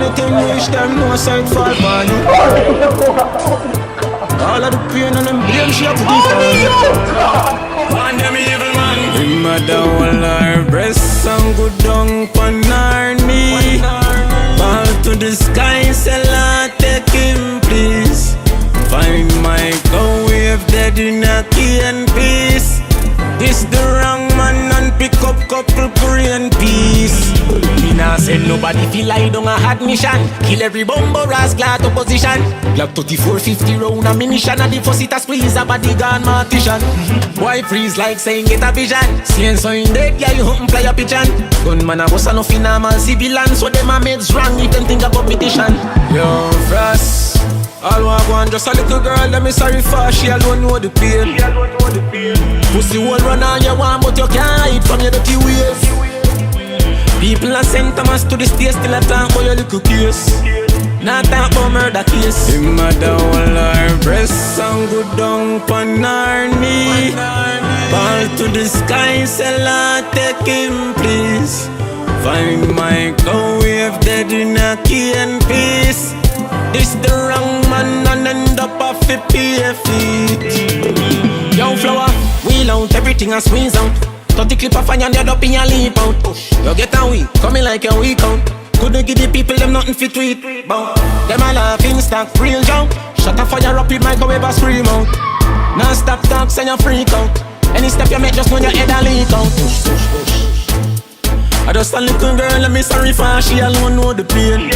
Anything wish them no sight fall for you. All of the pain and them blame she a put it on you. One them evil man. Bring my down her breast and go down on her knee. Fall to the sky, say Lord take him please. Find my cow wave dead in a key and peace. This the wrong man and pick up couple Korean peace. Me nah send nobody feel like down a hard mission. Kill every bumbo rascal to position. Glock 34-50 round ammunition. And the first it a squeeze a body gun mortician. Boy freeze like saying get a vision. Seeing so in dead, yeah you hunt and play a pigeon. Gunman a boss a no normal civilian. So them a meds wrong if them think a competition. Yo Frost, all want one just a little girl, let me sorry for. She alone know the pain. Pussy won't run on you want, but you can't hide from your dirty ways. People are sent Thomas to the stage, still a talk about your little case. Not talk about murder case. Him a down her breast and go down on her knee. Fall to the sky, say Lord take him please. Find my cow wave dead in a key and peace. This the wrong man and end up a 50 feet. Yo flower, wheel out everything and squeeze out. 30 clip of fire and you're up in your leap out. You get a week, coming like a week out. Couldn't give the people them nothing fit to eat. Them a laughing stock, real jump. Shut a fire up with microwave a scream out. Now stop talk, send you freak out. Any step you make just when your head a leak out. I just a little girl, let me sorry for. She alone know the pain.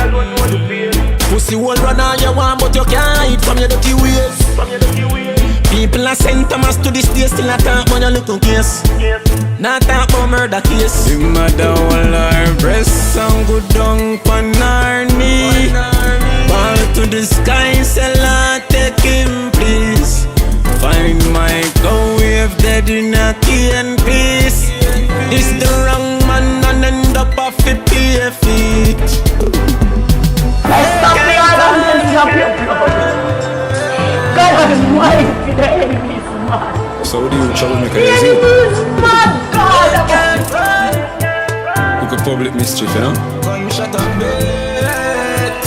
Pussy won't run all you want, but you can't hide from your dirty ways. People are sent Thomas to this day, still a talk about your little case. Not talk about murder case. Him a down her breast and go down on her knee. Fall to the sky, say Lord take him please. Find my cow wave dead in a key and peace. This the wrong man and end up a 50 feet. Stop me, God, the enemy is mad. So what do you troublemaker The is enemy it? is mad, God. Look at public mischief, you know? Gunshot and bet.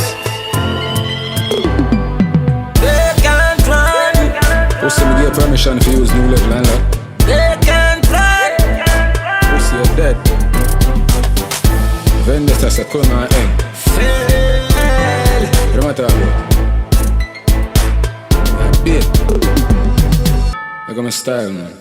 They can't run. Pussy me give permission if you use new level and that. They can't run. Pussy you're dead. Vendetta say come on egg. Fail. What am I talking about? I got my style, man.